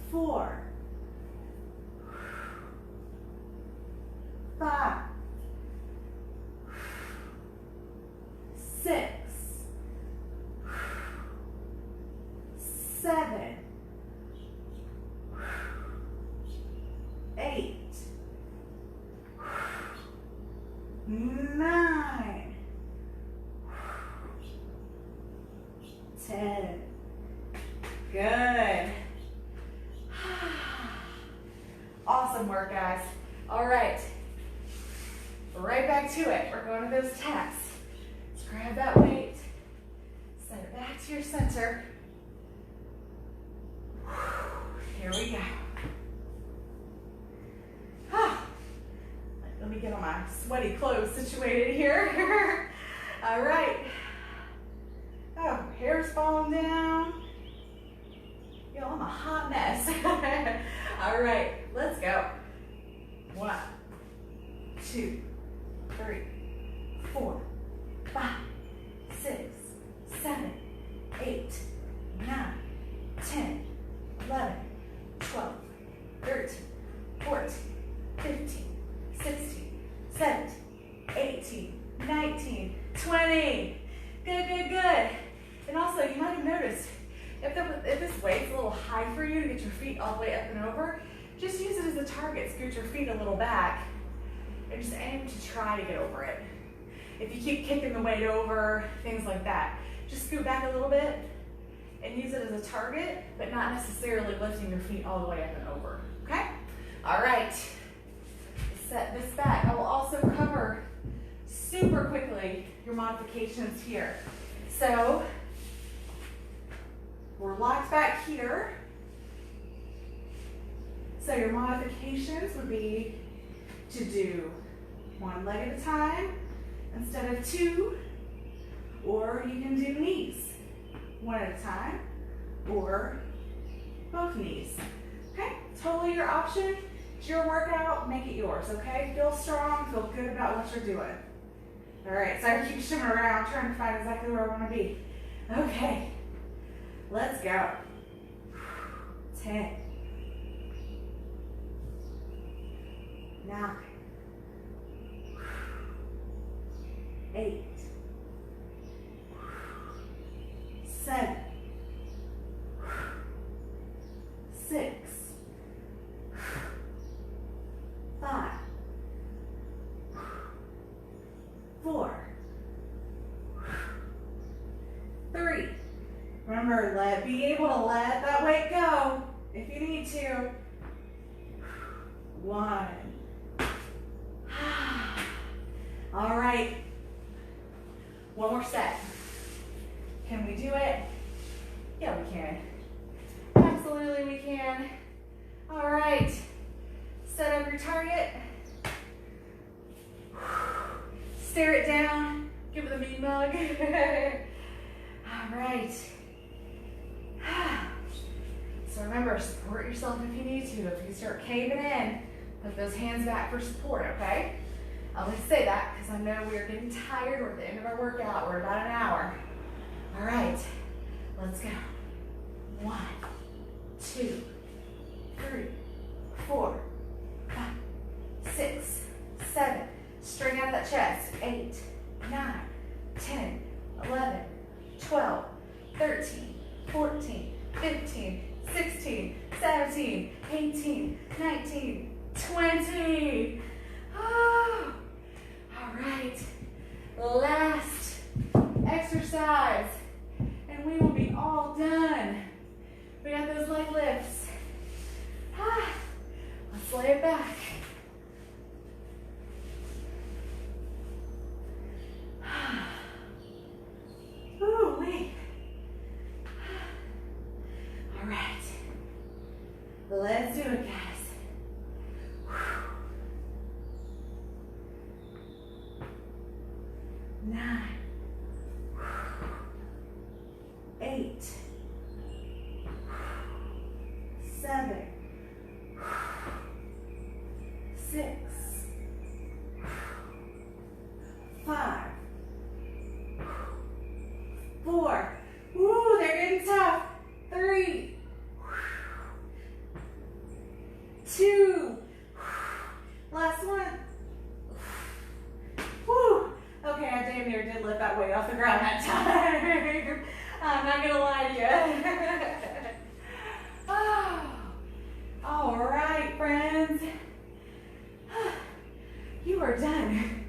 Speaker 1: 4. 5. 6. 7. 8. 9. 10. Good. Awesome work, guys. All right. Right back to it. We're going to those taps. Let's grab that weight. Set it back to your center. Here we go. Let me get all my sweaty clothes situated here. All right. Oh, hair's falling down. Yo, I'm a hot mess. All right, let's go. 1, 2, 3, 4, 5, 6, 7, 8, 9, 10, 11, 12, 13, 14, 15, 16, 17, 18, 19, 20. Good, good, good. And also, you might have noticed, if this weight's a little high for you to get your feet all the way up and over, just use it as a target. Scoot your feet a little back and just aim to try to get over it. If you keep kicking the weight over, things like that, just scoot back a little bit and use it as a target, but not necessarily lifting your feet all the way up and over, okay? All right, set this back. I will also cover super quickly your modifications here. So, we're locked back here. So your modifications would be to do 1 leg at a time instead of 2, or you can do knees 1 at a time, or both knees. Okay, totally your option. It's your workout, make it yours, okay? Feel strong, feel good about what you're doing. All right, so I keep shifting around, trying to find exactly where I want to be. Okay, let's go. 10. 9. 8. 7. 6. 5. 4. 3. Remember, be able to let that weight go if you need to. 1. All right. 1 more set. Can we do it? Yeah, we can. Absolutely, we can. All right. Set up your target. Stare it down. Give it a mean mug. All right. So remember, support yourself if you need to. If you start caving in, put those hands back for support, okay? I always say that because I know we are getting tired. We're at the end of our workout. We're about an hour. All right, let's go. 1, 2, 15, 16, 17, 18, 19, 20. Oh, all right. Last exercise, and we will be all done. We got those leg lifts. Let's lay it back. Ooh, wait. All right. Let's do it, guys. 9, 8, 7, 6, 5, 4. Woo, they're getting tough. 3, 2. Last one. Woo. Okay, I damn near did lift that weight off the ground that time. I'm not gonna lie to you. Oh. All right, friends. You are done.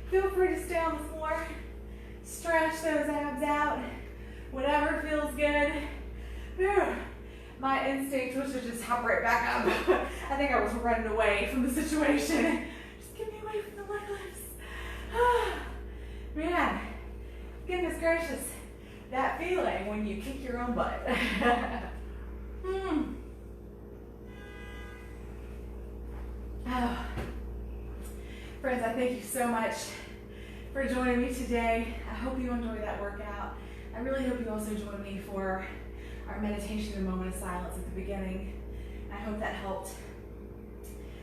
Speaker 1: Feel free to stay on the floor. Stretch those abs out. Whatever feels good. Whew. My instinct was to just hop right back up. I think I was running away from the situation. Just get me away from the leg lifts. Man, goodness gracious, that feeling when you kick your own butt. Oh. Friends, I thank you so much for joining me today. I hope you enjoyed that workout. I really hope you also join me for our meditation and moment of silence at the beginning. I hope that helped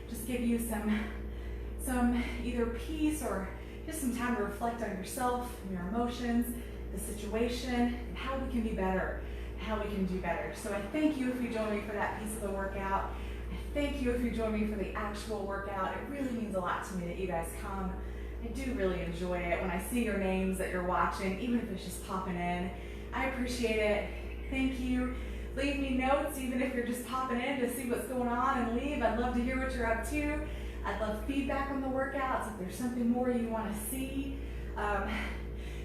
Speaker 1: just give you some either peace or just some time to reflect on yourself, your emotions, the situation, and how we can be better, how we can do better. So I thank you if you join me for that piece of the workout. I thank you if you join me for the actual workout. It really means a lot to me that you guys come. I do really enjoy it when I see your names that you're watching, even if it's just popping in. I appreciate it. Thank you. Leave me notes, even if you're just popping in to see what's going on and leave. I'd love to hear what you're up to. I'd love feedback on the workouts. If there's something more you want to see.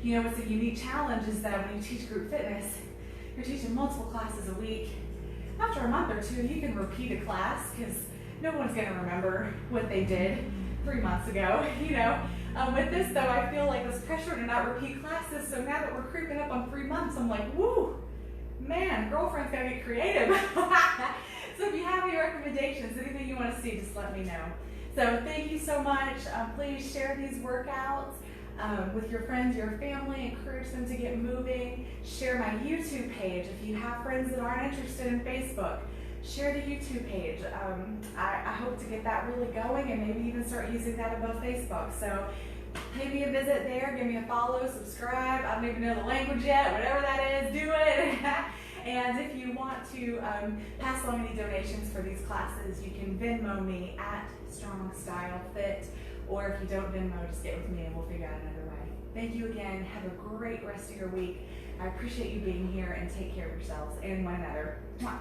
Speaker 1: You know, what's a unique challenge is that when you teach group fitness, you're teaching multiple classes a week. After a month or two, you can repeat a class because no one's going to remember what they did 3 months ago, you know. With this, though, I feel like this pressure to not repeat classes, so now that we're creeping up on 3 months, I'm like, woo, man, girlfriend's got to get creative. So if you have any recommendations, anything you want to see, just let me know. So thank you so much. Please share these workouts with your friends, your family. Encourage them to get moving. Share my YouTube page. If you have friends that aren't interested in Facebook, share the YouTube page. I hope to get that really going and maybe even start using that above Facebook. So pay me a visit there, give me a follow, subscribe. I don't even know the language yet. Whatever that is, do it. And if you want to pass along any donations for these classes, you can Venmo me at Strong Style Fit. Or if you don't Venmo, just get with me and we'll figure out another way. Thank you again. Have a great rest of your week. I appreciate you being here and take care of yourselves and one another. Mwah.